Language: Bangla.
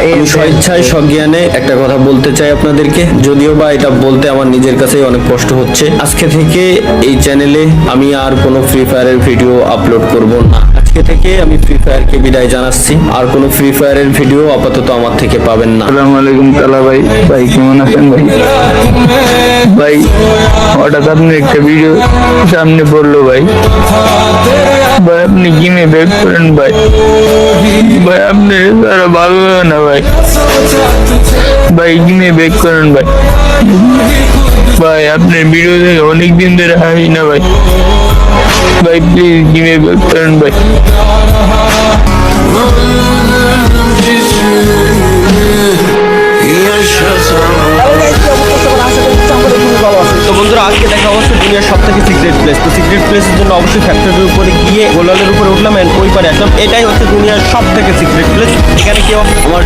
আমি স্বেচ্ছায় সজ্ঞানে একটা কথা বলতে চাই আপনাদেরকে, যদিও বা এটা বলতে আমার নিজের কাছেই অনেক কষ্ট হচ্ছে। আজকে থেকে এই চ্যানেলে আমি আর কোনো ফ্রি ফায়ারের ভিডিও আপলোড করব না। আজকে থেকে আমি ফ্রি ফায়ারকে বিদায় জানাচ্ছি। আর কোনো ফ্রি ফায়ারের ভিডিও আপাতত আমার থেকে পাবেন না। আসসালামু আলাইকুম কালা ভাই। ভাই কেমন আছেন ভাই? ভাই হঠাৎ আপনি একটা ভিডিও সামনে পড়লো ভাই। ভাই আপনি গেমে ব্যাক করেন ভাই। ভাই আপনি তারা ভালো লাগে না ভাই। ভাই গেমে ব্যাক করেন ভাই। ভাই আপনার ভিডিও দেখে অনেকদিন ধরে হাসি না ভাই। ভাই প্লিজ গেমে ব্যাক করেন ভাই। তো বন্ধুরা, আজকে দেখা হচ্ছে দুনিয়ার সব থেকে সিক্রেট প্লেস। তো সিক্রেট প্লেসের জন্য অবশ্যই ফ্যাক্টরির উপরে গিয়ে গোলালের উপরে উঠলাম, এন্ড ওই পারে আসলাম। এটাই হচ্ছে দুনিয়ার সব থেকে সিক্রেট প্লেস। এখানে কেউ আমার